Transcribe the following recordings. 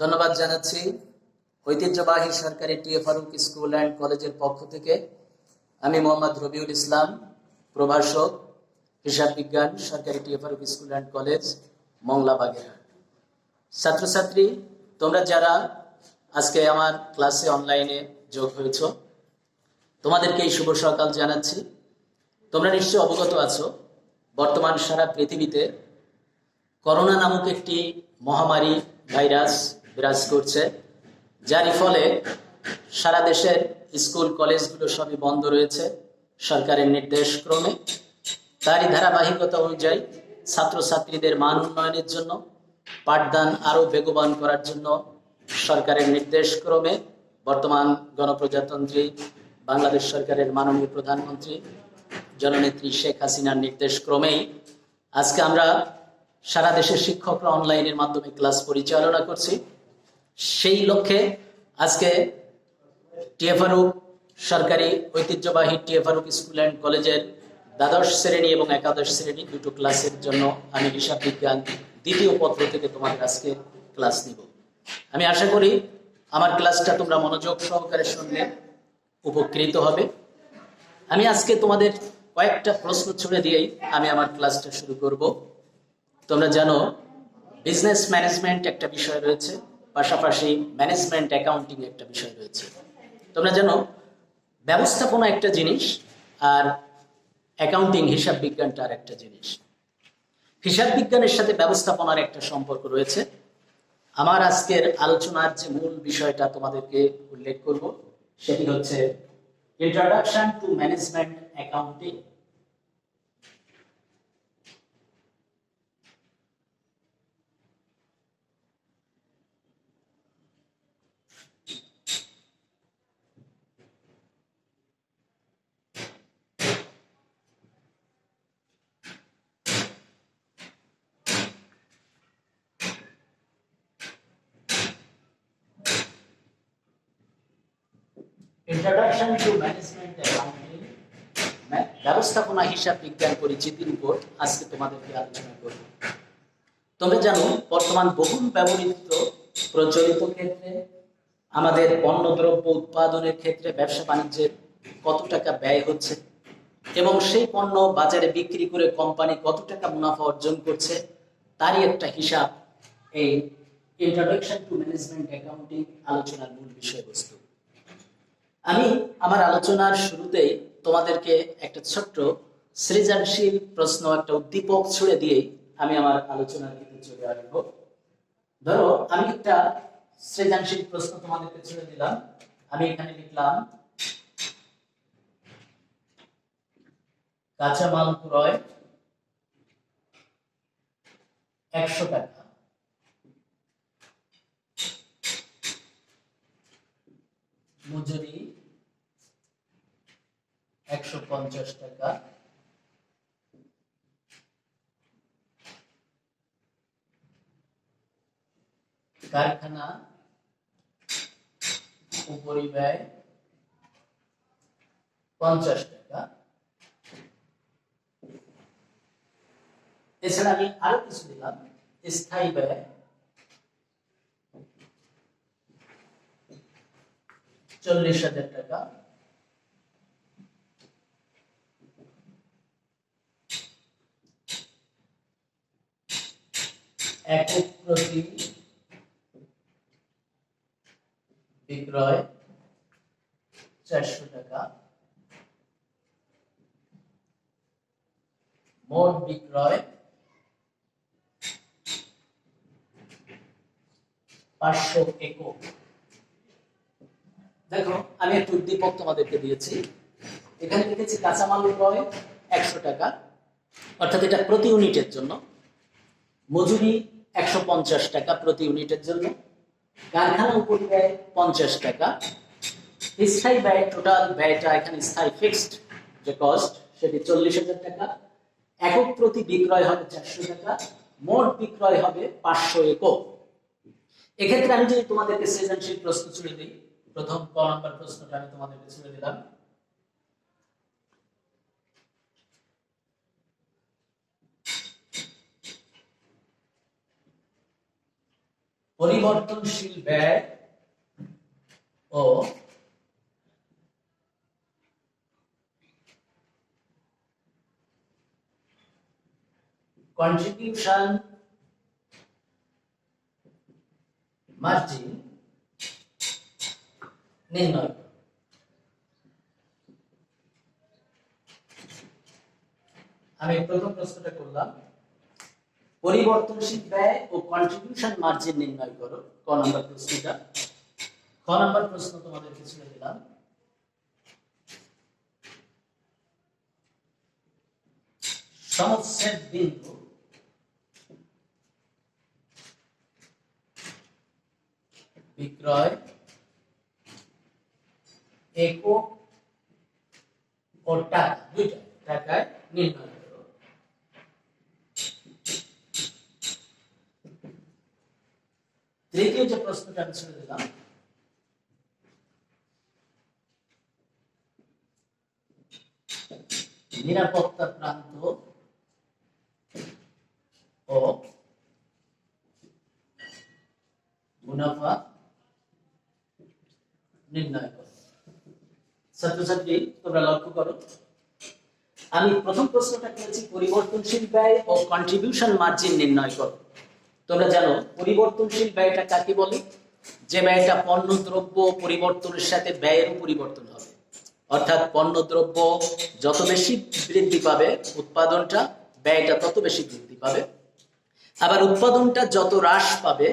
ধন্যবাদ জানাচ্ছি ঐতিহ্যবাহী সরকারি T A Faruk school and কলেজের পক্ষ থেকে। আমি মোহাম্মদ রবিউল ইসলাম, প্রভাষক, হিসাব বিজ্ঞান, সরকারি T A Faruk school and college, Mongla Bagerhat. ছাত্রছাত্রী, তোমরা যারা আজকে আমার ক্লাসে অনলাইনে যোগ হয়েছ, তোমাদেরকে এই শুভ সকাল জানাচ্ছি। তোমরা নিশ্চয় অবগত আছো, বর্তমান সারা পৃথিবীতে করোনা নামক একটি মহামারী ভাইরাস বিরাজ করছে, যার ফলে সারা দেশের স্কুল কলেজগুলো সবই বন্ধ রয়েছে সরকারের নির্দেশক্রমে। তারই ধারাবাহিকতা অনুযায়ী ছাত্রছাত্রীদের মান উন্নয়নের জন্য, পাঠদান আরও বেগবান করার জন্য সরকারের নির্দেশক্রমে বর্তমান গণপ্রজাতন্ত্রী বাংলাদেশ সরকারের মাননীয় প্রধানমন্ত্রী জননেত্রী শেখ হাসিনার নির্দেশক্রমেই আজকে আমরা সারা দেশের শিক্ষকরা অনলাইনের মাধ্যমে ক্লাস পরিচালনা করছি। সেই লক্ষ্যে আজকে টি এ ফারুক সরকারি ঐতিহ্যবাহী টি এ ফারুক স্কুল অ্যান্ড কলেজের দ্বাদশ শ্রেণী এবং একাদশ শ্রেণী দুটো ক্লাসের জন্য আমি হিসাব বিজ্ঞান দ্বিতীয় পত্র থেকে তোমাদের আজকে ক্লাস নিব। আমি আশা করি আমার ক্লাসটা তোমরা মনোযোগ সহকারে শুনলে উপকৃত হবে। আমি আজকে তোমাদের কয়েকটা প্রশ্ন ছুড়ে দিয়েই আমি আমার ক্লাসটা শুরু করব। তোমরা জানো বিজনেস ম্যানেজমেন্ট একটা বিষয় রয়েছে, পাশাপাশি ম্যানেজমেন্ট অ্যাকাউন্টিং একটা বিষয় রয়েছে। তোমরা জানো ব্যবস্থাপনা একটা জিনিস আর অ্যাকাউন্টিং হিসাব বিজ্ঞানটা আর একটা জিনিস। হিসাব বিজ্ঞানের সাথে ব্যবস্থাপনার একটা সম্পর্ক রয়েছে। আমার আজকের আলোচনার যে মূল বিষয়টা তোমাদেরকে উল্লেখ করব সেটি হচ্ছে introduction to management accounting. Introduction to management accounting, ব্যবস্থাপনা হিসাব বিজ্ঞান পরিচিতির উপর আজকে তোমাদেরকে আলোচনা করব। তোমরা জানো বর্তমান বহুল ব্যবহৃত প্রচলিত ক্ষেত্রে আমাদের পণ্যদ্রব্য উৎপাদনের ক্ষেত্রে ব্যবসা বাণিজ্যের কত টাকা ব্যয় হচ্ছে এবং সেই পণ্য বাজারে বিক্রি করে কোম্পানি কত টাকা মুনাফা অর্জন করছে, তারই একটা হিসাব এই ইন্ট্রোডাকশন টু ম্যানেজমেন্ট অ্যাকাউন্টিং আলোচনার মূল বিষয়বস্তু। আমি আমার আলোচনার শুরুতেই তোমাদেরকে একটা ছোট্ট সৃজনশীল প্রশ্ন, একটা উদ্দীপক ছুড়ে দিয়েই আমি আমার আলোচনার দিকে চলে আসবো। ধরো আমি একটা সৃজনশীল প্রশ্ন তোমাদেরকে ছুড়ে দিলাম। আমি এখানে লিখলাম কাঁচামাল ক্রয় 100 টাকা, মজুরি 150 টাকা, কারখানা উপরিব্যয় 50 টাকা। এছাড়া আমি আরো কিছু দিলাম, স্থায়ী ব্যয় 40,000 টাকা, একক প্রতি বিক্রয় 400 টাকা, মোট বিক্রয় 500 একক। দেখো আমি একটা উদ্দীপক তোমাদেরকে দিয়েছি, এখানে লিখেছি কাঁচামাল ক্রয় 100 টাকা, অর্থাৎ এটা প্রতি ইউনিটের জন্য, মজুরি 150 টাকা প্রতি ইউনিটের জন্য, কারখানা উপরিব্যয় 50 টাকা, স্থায়ী ব্যয়, টোটাল ব্যয়টা এখানে স্থায়ী ফিক্সড যে কস্ট সেটি 40,000 টাকা, একক প্রতি বিক্রয় হবে 400 টাকা, মোট বিক্রয় হবে 500 একক। এক্ষেত্রে আমি যদি তোমাদেরকে সৃজনশীল প্রশ্ন ছুড়ে দিই, প্রথম ক নম্বর প্রশ্নটা আমি তোমাদেরকে ছুড়ে দিলাম। পরিবর্তনশীল ব্যয় ও কন্ট্রিবিউশন মার্জিন নির্ণয়। আমি প্রথম প্রশ্নটা করলাম, পরিবর্তনশীল ব্যয় ও কন্ট্রিবিউশন মার্জিন নির্ণয় করো। ক নম্বর প্রশ্নটা। খ নম্বর প্রশ্ন তোমাদেরকে ছেড়ে দিলাম। সমচ্ছেদ বিন্দু বিক্রয় একক ও টাকা, দুইটা টাকায় নির্ণয় করো। তৃতীয় যে প্রশ্নটা আমি ছেড়ে দিলাম, নিরাপত্তা প্রান্ত ও মুনাফা নির্ণয় করো। ছাত্রছাত্রী তোমরা লক্ষ্য করো, আমি প্রথম প্রশ্নটা করেছি পরিবর্তনশীল ব্যয় ও কন্ট্রিবিউশন মার্জিন নির্ণয় করো। তোমরা জানো পরিবর্তনশীল ব্যয়টা কাকে বলে? যে ব্যয়টা পণ্য দ্রব্য পরিবর্তনের সাথে ব্যয়েরও পরিবর্তন হবে। অর্থাৎ পণ্য দ্রব্য যত বেশি বৃদ্ধি পাবে উৎপাদনটা, ব্যয়টা তত বেশি বৃদ্ধি পাবে। আবার উৎপাদনটা যত হ্রাস পাবে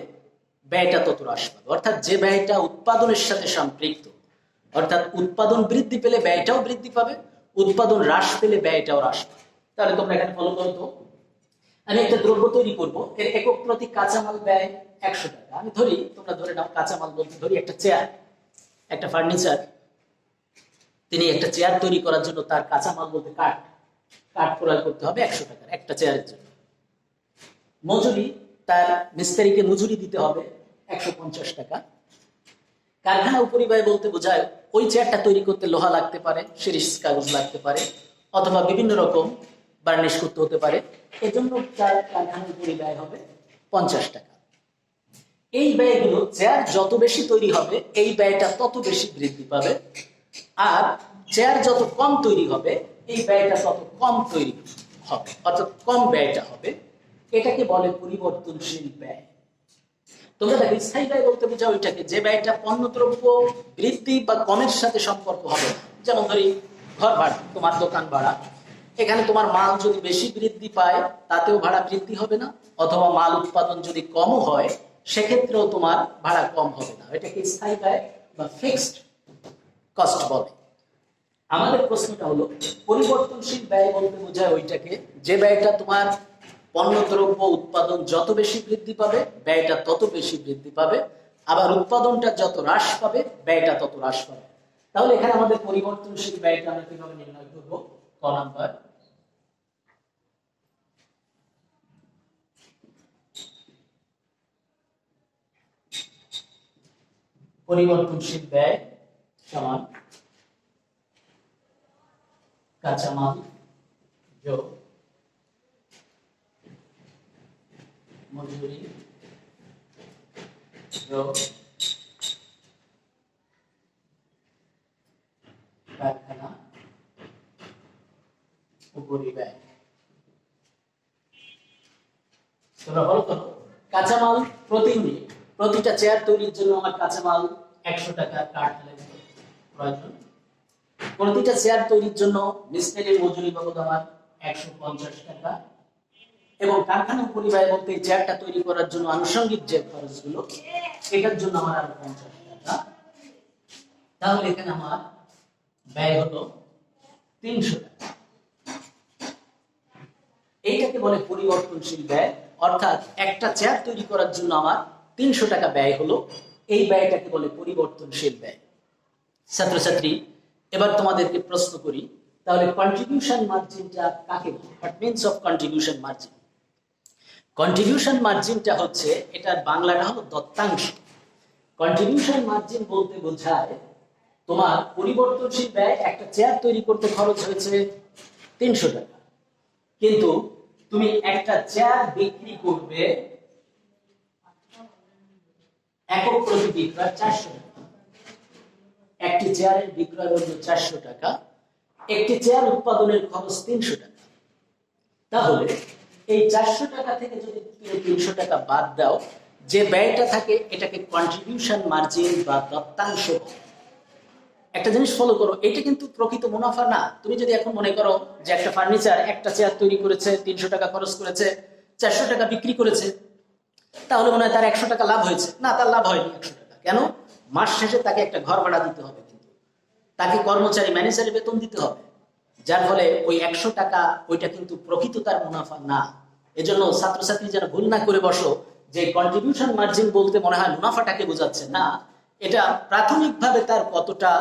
ব্যয়টা তত হ্রাস পাবে। অর্থাৎ যে ব্যয়টা উৎপাদনের সাথে সম্পৃক্ত, অর্থাৎ উৎপাদন বৃদ্ধি পেলে ব্যয়টাও বৃদ্ধি পাবে, উৎপাদন হ্রাস পেলে ব্যয়টাও হ্রাস পাবে। তাহলে তোমরা এখানে ফলো করো তো, আমি একটা দ্রব্য তৈরি করব, এর একক প্রতি কাঁচামাল ব্যয় 100 টাকা। আমি ধরি, তোমরা ধরে নাও কাঁচামাল বলতে ধরি একটা চেয়ার, একটা ফার্নিচার। তিনি একটা চেয়ার তৈরি করার জন্য তার কাঁচামাল বলতে কাঠ ক্রয় করতে হবে 100 টাকার একটা চেয়ারের জন্য। মজুরি, তার মিস্ত্রিকে মজুরি দিতে হবে 150 টাকা। কারখানা উপরিব্যয় বলতে বোঝায় ওই চেয়ারটা তৈরি করতে লোহা লাগতে পারে, শিরিষ কাগজ লাগতে পারে, অথবা বিভিন্ন রকম বার্নিশ করতে হতে পারে, এজন্য তার কারখানা উপরিব্যয় হবে 50 টাকা। এই ব্যয়গুলো চেয়ার যত বেশি তৈরি হবে এই ব্যয়টা তত বেশি বৃদ্ধি পাবে, আর চেয়ার যত কম তৈরি হবে এই ব্যয়টা তত কম তৈরি হবে, অর্থাৎ কম ব্যয়টা হবে। এটাকে বলে পরিবর্তনশীল ব্যয়। তোমরা দেখো স্থায়ী ব্যয় বলতে বোঝাও ওইটাকে যে ব্যয়টা পণ্যদ্রব্য বৃদ্ধি বা কমের সাথে সম্পর্ক হবে। যেমন ধরি ঘর ভাড়া, তোমার দোকান ভাড়া, এখানে তোমার মাল যদি বেশি বৃদ্ধি পায় তাতেও ভাড়া বৃদ্ধি হবে না, অথবা মাল উৎপাদন যদি কমও হয় সেক্ষেত্রেও তোমার ভাড়া কম হবে না। এটাকে স্থায়ী ব্যয় বা ফিক্সড কস্ট বলে। আমাদের প্রশ্নটা হলো পরিবর্তনশীল ব্যয় বলতে বোঝায় ওইটাকে যে ব্যয়টা তোমার পণ্যদ্রব্য উৎপাদন যত বেশি বৃদ্ধি পাবে ব্যয়টা তত বেশি বৃদ্ধি পাবে, আবার উৎপাদনটা যত হ্রাস পাবে ব্যয়টা তত হ্রাস পাবে। তাহলে এখানে আমাদের পরিবর্তনশীল ব্যয়টা আমরা কিভাবে নির্ণয় করব? ক নাম্বার, পরিবর্তনশীল ব্যয় সমান কাঁচামাল যোগ মজুরি যোগ কারখানা উপরিব্যয়। তোমরা বলো তো, কাঁচামাল প্রতি ইউনিট, প্রতিটা চেয়ার তৈরির জন্য আমার কাঁচামাল 100 টাকা কাঠ প্রয়োজন। প্রতিটা চেয়ার তৈরির জন্য মিস্ত্রির মজুরি বাবদ আমার 150 টাকা, এবং কারখানা উপরিব্যয় বলতে চেয়ারটা তৈরি করার জন্য আনুষঙ্গিক যে খরচগুলো এটার জন্য আমার আরো 50 টাকা। তাহলে এখানে আমার ব্যয় হলো 300 টাকা। এইটাকে বলে পরিবর্তনশীল ব্যয়। অর্থাৎ একটা চেয়ার তৈরি করার জন্য আমার 300 টাকা ব্যয় হলো, এই ব্যয়টাকে বলে পরিবর্তনশীল ব্যয়। ছাত্রছাত্রী এবার তোমাদেরকে প্রশ্ন করি, তাহলে কন্ট্রিবিউশন মার্জিনটা কাকে বলে? What means of contribution margin? Contribution মার্জিনটা হচ্ছে, এটার বাংলাটা হলো দত্তাংশ। কন্ট্রিবিউশন মার্জিন বলতে বোঝায় তোমার পরিবর্তনশীল ব্যয়, একটা চেয়ার তৈরি করতে খরচ হয়েছে 300 টাকা, কিন্তু তুমি একটা চেয়ার বিক্রি করবে একক প্রতি বিক্রয় 400 টাকা। একটি চেয়ারের বিক্রয় মূল্য 400 টাকা, একটি চেয়ার উৎপাদনের খরচ 300 টাকা। তাহলে এই 400 টাকা থেকে যদি তুমি 300 টাকা বাদ দাও, যে ব্যয়টা থাকে এটাকে কন্ট্রিবিউশন মার্জিন বা দত্তাংশ। একটা জিনিস ফলো করো, এটা কিন্তু প্রকৃত মুনাফা না। তুমি যদি এখন মনে করো যে একটা ফার্নিচার, একটা চেয়ার তৈরি করেছে, 300 টাকা খরচ করেছে, 400 টাকা বিক্রি করেছে, তাহলে মনে হয় তার 100 টাকা লাভ হয়েছে। না, তার লাভ হয়নি 100 টাকা। কেন? মাস শেষে তাকে একটা ঘর ভাড়া দিতে হবে, কিন্তু তাকে কর্মচারী ম্যানেজারের বেতন দিতে হবে, যার ফলে ওই 100 টাকা ওইটা কিন্তু প্রকৃত তার মুনাফা না। এজন্য ছাত্রছাত্রী যেন ভুল না করে বসো যে কন্ট্রিবিউশন মার্জিন বলতে মনে হয় মুনাফাটাকে বোঝাচ্ছে। না, এটা প্রাথমিকভাবে তার কতটা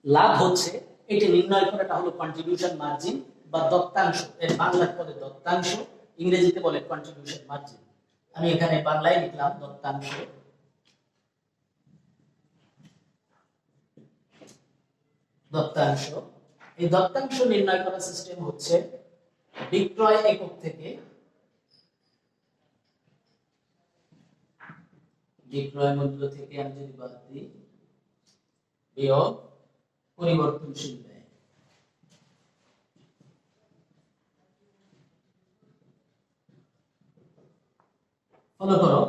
লাভ হচ্ছে এটা নির্ণয় করাটা হলো কন্ট্রিবিউশন মার্জিন বা দত্তাংশ। এর বাংলায় বলে দত্তাংশ, ইংরেজিতে বলে কন্ট্রিবিউশন মার্জিন। আমি এখানে বাংলায় লিখলাম দত্তাংশ। দত্তাংশ, এই দত্তাংশ নির্ণয় করার সিস্টেম হচ্ছে বিক্রয় একক থেকে বিক্রয় মূল্য থেকে আমি যদি বাদ দিই বিয়োগ পরিবর্তনশীল ব্যয়। ফলো করো,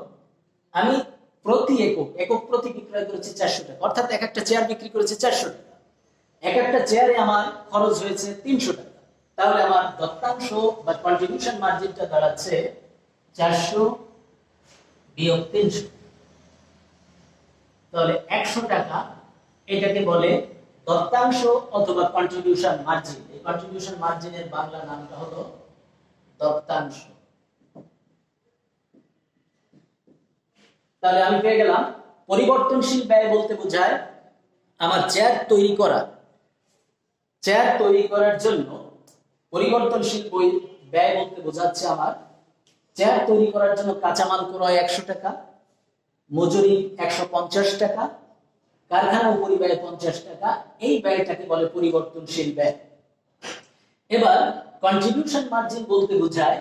আমি প্রতি একক প্রতি বিক্রয় করেছি 400 টাকা, অর্থাৎ এক একটা চেয়ার বিক্রি করেছি 400 টাকা। এক একটা চেয়ারে আমার খরচ হয়েছে 300 টাকা। তাহলে আমার দত্তাংশ বা কন্ট্রিবিউশন মার্জিনটা দাঁড়াচ্ছে 400 বিয়োগ 300। তাহলে 100 টাকা, এটাকে বলে দত্তাংশ অথবা কন্ট্রিবিউশন মার্জিন। এই কন্ট্রিবিউশন মার্জিনের বাংলা নামটা হলো দত্তাংশ। তাহলে আমি পেয়ে গেলাম পরিবর্তনশীল ব্যয় বলতে বোঝায় আমার চেয়ার তৈরি করার জন্য পরিবর্তনশীল ব্যয় বলতে বোঝাচ্ছে আমার চেয়ার তৈরি করার জন্য কাঁচামাল ক্রয় 100 টাকা, মজুরি 150 টাকা, কারখানা উপরিব্যয় 50 টাকা। এই ব্যয়টাকে বলে পরিবর্তনশীল ব্যয়। এবার কন্ট্রিবিউশন মার্জিন বলতে বোঝায়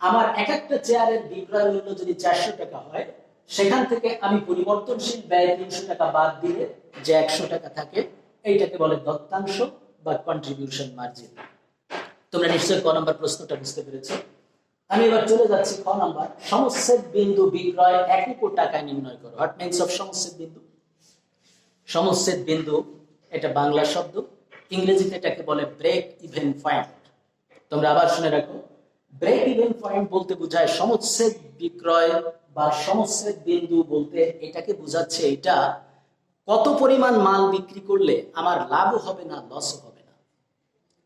আমার এক একটা চেয়ারের বিক্রয় মূল্য যদি 400 টাকা হয়, সেখান থেকে আমি পরিবর্তনশীল ব্যয় 300 টাকা বাদ দিলে যে 100 টাকা থাকে, এইটাকে বলে দত্তাংশ বা কন্ট্রিবিউশন মার্জিন। তোমরা নিশ্চয়ই ক নম্বর প্রশ্নটা বুঝতে পেরেছো। আমি এবার চলে যাচ্ছি খ নাম্বার, সমচ্ছেদ বিন্দু বিক্রয় 1 টাকায় নির্ণয় করো। হোয়াট মিন্স অফ সমচ্ছেদ বিন্দু? সমচ্ছেদ বিন্দু এটা বাংলা শব্দ, ইংরেজিতে এটাকে বলে ব্রেক ইভেন পয়েন্ট। তোমরা আবার শুনে রাখো, ব্রেক ইভেন পয়েন্ট বলতে বোঝায় সমচ্ছেদ বিক্রয় বা সমচ্ছেদ বিন্দু বলতে এটাকে বোঝাচ্ছে এটা কত পরিমাণ মাল বিক্রি করলে আমার লাভও হবে না, লসও হবে না।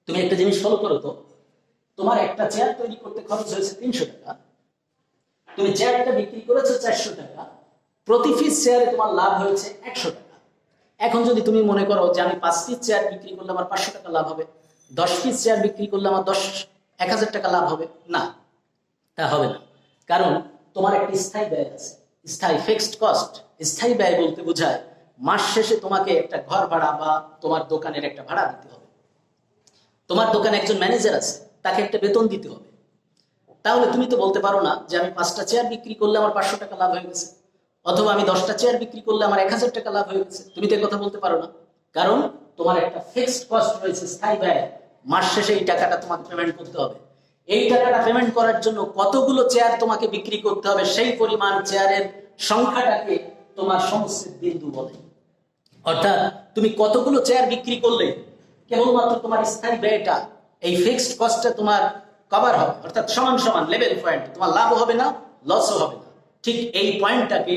তুমি একটা জিনিস ফলো করো তো, তোমার একটা চেয়ার তৈরি করতে খরচ হয়েছে 300 টাকা, তুমি চেয়ারটা বিক্রি করেছো 400 টাকা, প্রতি পিস চেয়ারে তোমার লাভ হয়েছে 100 টাকা। এখন যদি তুমি মনে করো যে আমি 5 পিস চেয়ার বিক্রি করলে আমার 500 টাকা লাভ হবে, 10 পিস চেয়ার বিক্রি করলে আমার 1000 টাকা লাভ হবে, না, তা হবে না। কারণ তোমার একটা স্থায়ী ব্যয় আছে, স্থায়ী ফিক্সড কস্ট। স্থায়ী ব্যয় বলতে বোঝায় মাস শেষে তোমাকে একটা ঘর ভাড়া বা তোমার দোকানের একটা ভাড়া দিতে হবে, তোমার দোকানে একজন ম্যানেজার আছে, তাকে একটা বেতন দিতে হবে। তাহলে তুমি তো বলতে পারো না যে আমি 5টা চেয়ার বিক্রি করলে আমার 500 টাকা লাভ হয়ে গেছে, অথবা আমি 10টা চেয়ার বিক্রি করলে আমার 1000 টাকা লাভ হয়ে গেছে। তুমি তো কথা বলতে পারো না, কারণ তোমার একটা ফিক্সড কস্ট রয়েছে, স্থায়ী ব্যয়। মাস শেষে এই টাকাটা তোমাকে পেমেন্ট করতে হবে। এই টাকাটা পেমেন্ট করার জন্য কতগুলো চেয়ার তোমাকে বিক্রি করতে হবে, সেই পরিমাণ চেয়ারের সংখ্যাটাকে তোমার সমচ্ছেদ বিন্দু বলে। অর্থাৎ তুমি কতগুলো চেয়ার বিক্রি করলে কেবলমাত্র তোমার স্থায়ী ব্যয়টা, এই ফিক্সড কস্টটা তোমার কভার হবে, অর্থাৎ সমান সমান লেভেল পয়েন্ট, তোমার লাভও হবে না, লসও হবে না। ঠিক এই পয়েন্টটাকে,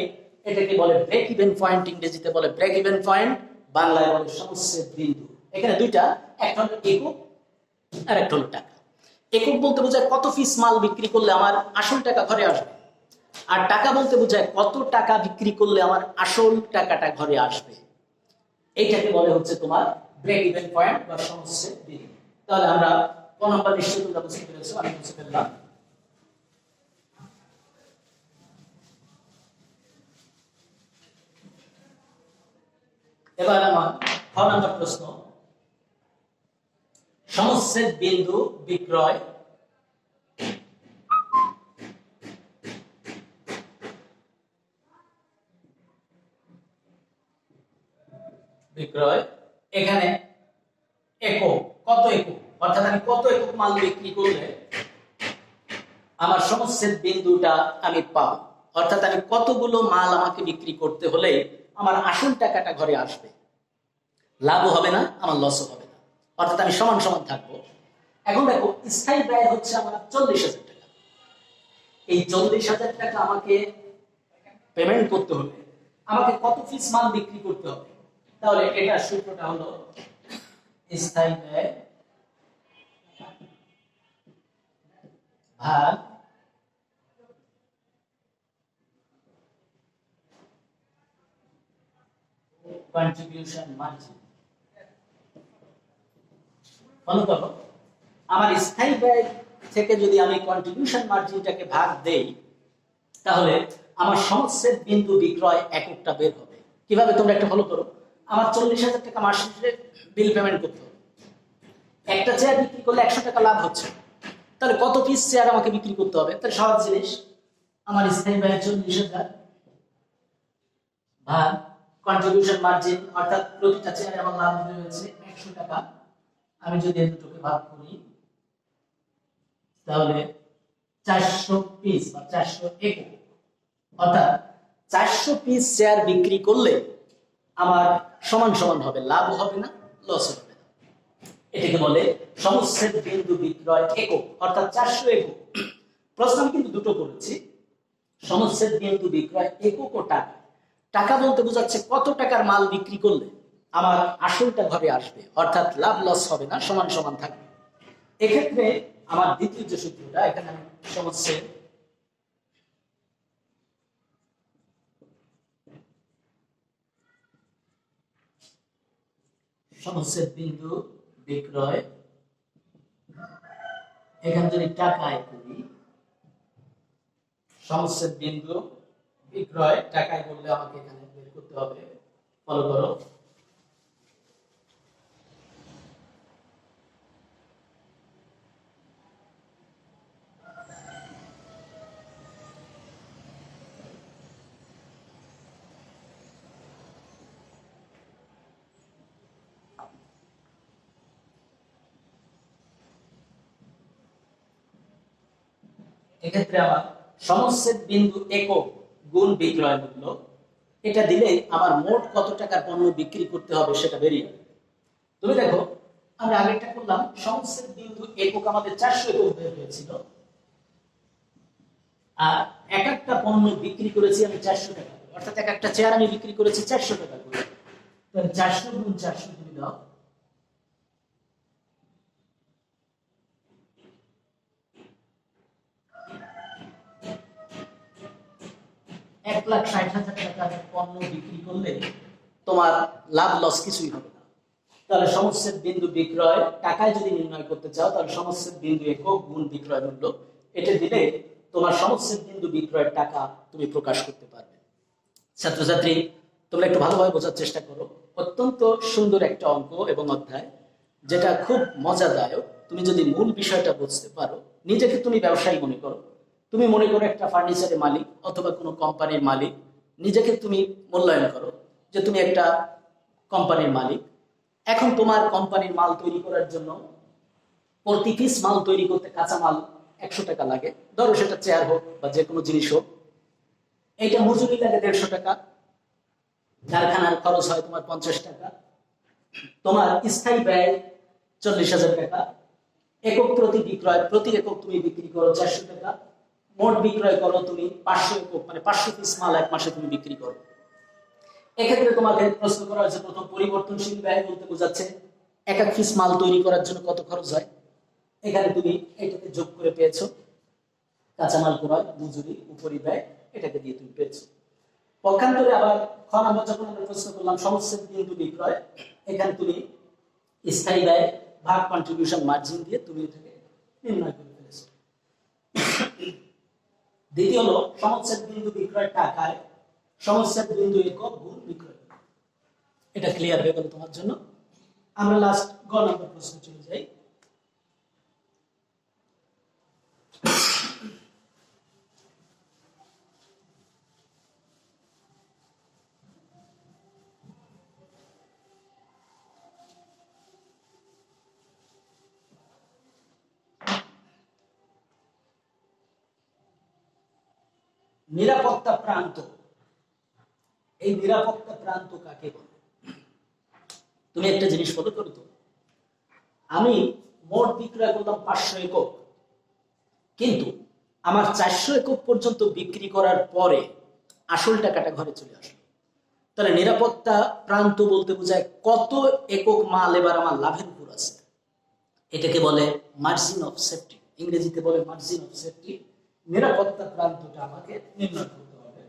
এটাকে বলে ব্রেক ইভেন পয়েন্ট, ইংরেজিতে বলে ব্রেক ইভেন পয়েন্ট, বাংলায় বলে সমচ্ছেদ বিন্দু। এখানে দুইটা, একটা হলো একক আর একটা হলো টাকা। একক বলতে বোঝায় কত পিস মাল বিক্রি করলে আমার আসল টাকা ঘরে আসবে, আর টাকা বলতে বোঝায় কত টাকা বিক্রি করলে আমার আসল টাকাটা ঘরে আসবে। এইটাকে বলে হচ্ছে তোমার ব্রেক ইভেন পয়েন্ট বা সমচ্ছেদ বিন্দু। তাহলে আমরা ক নাম্বার নিশ্চয়ই তোমরা বুঝতে পেরেছো, আমি বুঝতে পেলাম। এবার আমার খ নাম্বার প্রশ্ন, সমচ্ছেদ বিন্দু বিক্রয় বিক্রয়, এখানে একক, কত একক, অর্থাৎ আমি কত একক মাল বিক্রি করলে আমার সমচ্ছেদ বিন্দুটা আমি পাবো, অর্থাৎ আমি কতগুলো মাল আমাকে বিক্রি করতে হলে আমার আসল টাকাটা ঘরে আসবে, লাভও হবে না, আমার লসও হবে না, অর্থাৎ আমি সমান সমান থাকবো। এখন দেখো, স্থায়ী ব্যয় হচ্ছে আমার 40,000 টাকা। এই 40,000 টাকা আমাকে পেমেন্ট করতে হলে আমাকে কত পিস মাল বিক্রি করতে হবে? তাহলে এটার সূত্রটা হলো স্থায়ী ব্যয় ভাগ কন্ট্রিবিউশন মার্জিন। ফলো করো, আমার স্থায়ী ব্যয় থেকে যদি আমি কন্ট্রিবিউশন মার্জিনটাকে ভাগ দেই, তাহলে আমার সমচ্ছেদ বিন্দু বিক্রয় এককটা বের হবে। কিভাবে? তোমরা একটা ফলো করো। আমার 40,000 টাকা মাস শেষে বিল পেমেন্ট করতে হবে। একটা চেয়ার বিক্রি করলে 100 টাকা লাভ হচ্ছে, তাহলে কত পিস চেয়ার আমাকে বিক্রি করতে হবে? তাহলে সহজ জিনিস, আমার স্থায়ী ব্যয় 40,000 ভাগ কন্ট্রিবিউশন মার্জিন, অর্থাৎ প্রতিটা চেয়ারে আমার লাভ হয়েছে 100 টাকা। আমি যদি এই দুটোকে ভাগ করি, তাহলে 400 পিস বা 400 একক, অর্থাৎ 400 পিস চেয়ার বিক্রি করলে আমার সমান সমান হবে, লাভ হবে না, লস হবে না। এটাকে বলে সমচ্ছেদ বিন্দু বিক্রয় একক, অর্থাৎ 400 একক। প্রশ্ন আমি কিন্তু দুটো করেছি, সমচ্ছেদ বিন্দু বিক্রয় একক ও টাকা। টাকা বলতে বোঝাচ্ছে কত টাকার মাল বিক্রি করলে আমার আসলটা ঘরে আসবে, অর্থাৎ লাভ লস হবে না, সমান সমান থাকবে। এক্ষেত্রে আমার দ্বিতীয় যে সূত্রটা, এখানে আমি সমচ্ছেদ বিন্দু বিক্রয়, এখানে যদি টাকায় করি, সমচ্ছেদ বিন্দু বিক্রয় টাকায় করলে আমাকে এখানে বের করতে হবে। ফলো করো, এক্ষেত্রে আমার সমচ্ছেদ বিন্দু একক গুণ বিক্রয় মূল্য, এটা দিলে আমার মোট কত টাকার পণ্য বিক্রি করতে হবে সেটা বেরিয়ে যাবে। তুমি দেখো, আমরা আগেরটা করলাম, সমচ্ছেদ বিন্দু একক আমাদের 400 একক বের হয়েছিল, আর এক একটা পণ্য বিক্রি করেছি আমি 400 টাকা, অর্থাৎ এক একটা চেয়ার আমি বিক্রি করেছি 400 টাকা করে। তাহলে 400 গুণ 400 তুমি দাও, 1,60,000 টাকার পণ্য বিক্রি করলে তোমার লাভ লস কিছুই হবে না। তাহলে সমচ্ছেদ বিন্দু বিক্রয় টাকায় যদি নির্ণয় করতে চাও, তাহলে সমচ্ছেদ বিন্দু একক গুণ বিক্রয় মূল্য, এটা দিলে তোমার সমচ্ছেদ বিন্দু বিক্রয়ের টাকা তুমি প্রকাশ করতে পারবে। ছাত্রছাত্রী, তোমরা একটু ভালোভাবে বোঝার চেষ্টা করো। অত্যন্ত সুন্দর একটা অঙ্ক এবং অধ্যায়, যেটা খুব মজাদায়ক। তুমি যদি মূল বিষয়টা বুঝতে পারো, নিজেকে তুমি ব্যবসায়ী মনে করো, তুমি মনে করো একটা ফার্নিচারের মালিক অথবা কোনো কোম্পানির মালিক, নিজেকে তুমি মূল্যায়ন করো যে তুমি একটা কোম্পানির মালিক। এখন তোমার কোম্পানির মাল তৈরি করার জন্য প্রতি পিস মাল তৈরি করতে কাঁচা মাল 100 টাকা লাগে, ধরো সেটা চেয়ার হোক বা যে কোনো জিনিস হোক। এইটা মজুরি লাগে 150 টাকা, কারখানার খরচ হয় তোমার 50 টাকা, তোমার স্থায়ী ব্যয় 40,000 টাকা, একক প্রতি বিক্রয়, প্রতি একক তুমি বিক্রি করো 400 টাকা, মোট বিক্রয় করো তুমি 500 একক, মানে 500 পিস মাল এক মাসে তুমি বিক্রি করো। এক্ষেত্রে তোমাকে প্রশ্ন করা হয়েছে, প্রথম পরিবর্তনশীল ব্যয় বলতে বোঝাচ্ছে এক এক পিস মাল তৈরি করার জন্য কত খরচ হয়। এখানে তুমি এটাকে যোগ করে পেয়েছো, কাঁচামাল ক্রয়, মজুরি, উপরি ব্যয়, এটাকে দিয়ে তুমি পেয়েছো। পক্ষান্তরে আবার খ নম্বর যখন আমরা প্রশ্ন করলাম সমচ্ছেদ বিন্দু বিক্রয়, এখানে তুমি স্থায়ী ব্যয় ভাগ কন্ট্রিবিউশন মার্জিন দিয়ে তুমি এটাকে নির্ণয় করে ফেলেছো। দ্বিতীয় হলো সমচ্ছেদ বিন্দু বিক্রয় টাকায়, সমচ্ছেদ বিন্দু একক গুণ বিক্রয়। এটা ক্লিয়ার হয়ে গেল তোমার জন্য। আমরা লাস্ট গ নম্বর প্রশ্ন চলে যাই। নিরাপত্তা প্রান্ত, এই নিরাপত্তা প্রান্ত কাকে বলে? তুমি একটা জিনিস ফলো করো তো, আমি মোট বিক্রয় করলাম 500 একক, কিন্তু আমার 400 একক পর্যন্ত বিক্রি করার পরে আসল টাকাটা ঘরে চলে আসলো। তাহলে নিরাপত্তা প্রান্ত বলতে বোঝায় কত একক মাল এবার আমার লাভের উপর আছে। এটাকে বলে মার্জিন অফ সেফটি, ইংরেজিতে বলে মার্জিন অফ সেফটি। নিরাপত্তা প্রান্তটা আমাকে নির্ণয় করতে হবে।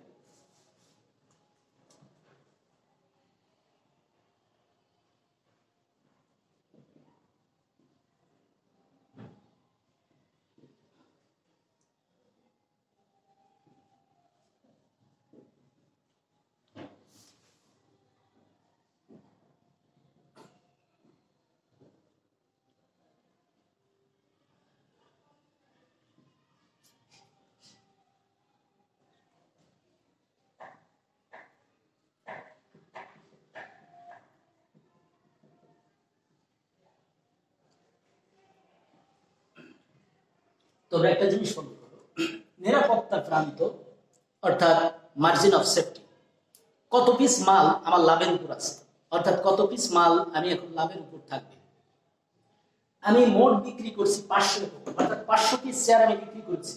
তোমরা একটা জিনিস ফলো করো, নিরাপত্তা প্রান্ত অর্থাৎ মার্জিন অফ সেফটি, কত পিস মাল আমার লাভের উপর আছে, অর্থাৎ কত পিস মাল আমি এখন লাভের উপর থাকবে। আমি মোট বিক্রি করছি 500 একক, অর্থাৎ 500 পিস শেয়ার আমি বিক্রি করছি,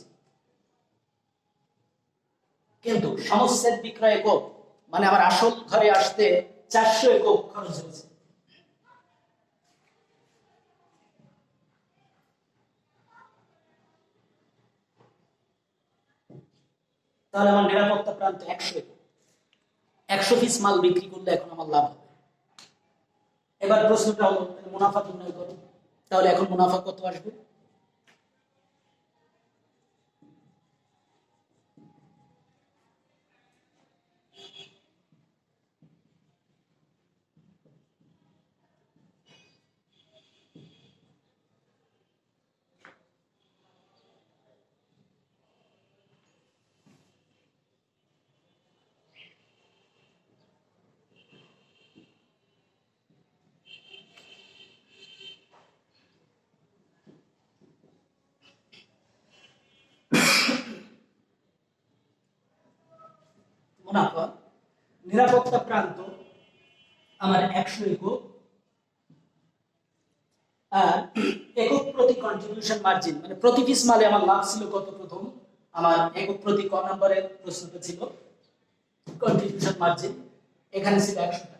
কিন্তু সমস্যার বিক্রয় একক মানে আমার আসল ঘরে আসতে 400 একক খরচ হয়েছে। তাহলে আমার নিরাপত্তা প্রান্ত 100 একক, 100 পিস মাল বিক্রি করলে এখন আমার লাভ হবে। এবার প্রশ্নটা হলো মুনাফা নির্ণয় করো, তাহলে এখন মুনাফা কত আসবে? মুনাফা নিরাপত্তা প্রান্ত আমার 100 একক, আর একক প্রতি কন্ট্রিবিউশন মার্জিন মানে প্রতি পিস মালে আমার লাভ ছিল কত? প্রথম আমার একক প্রতি ক নম্বরের প্রশ্নটা ছিল কন্ট্রিবিউশন মার্জিন, এখানে ছিল 100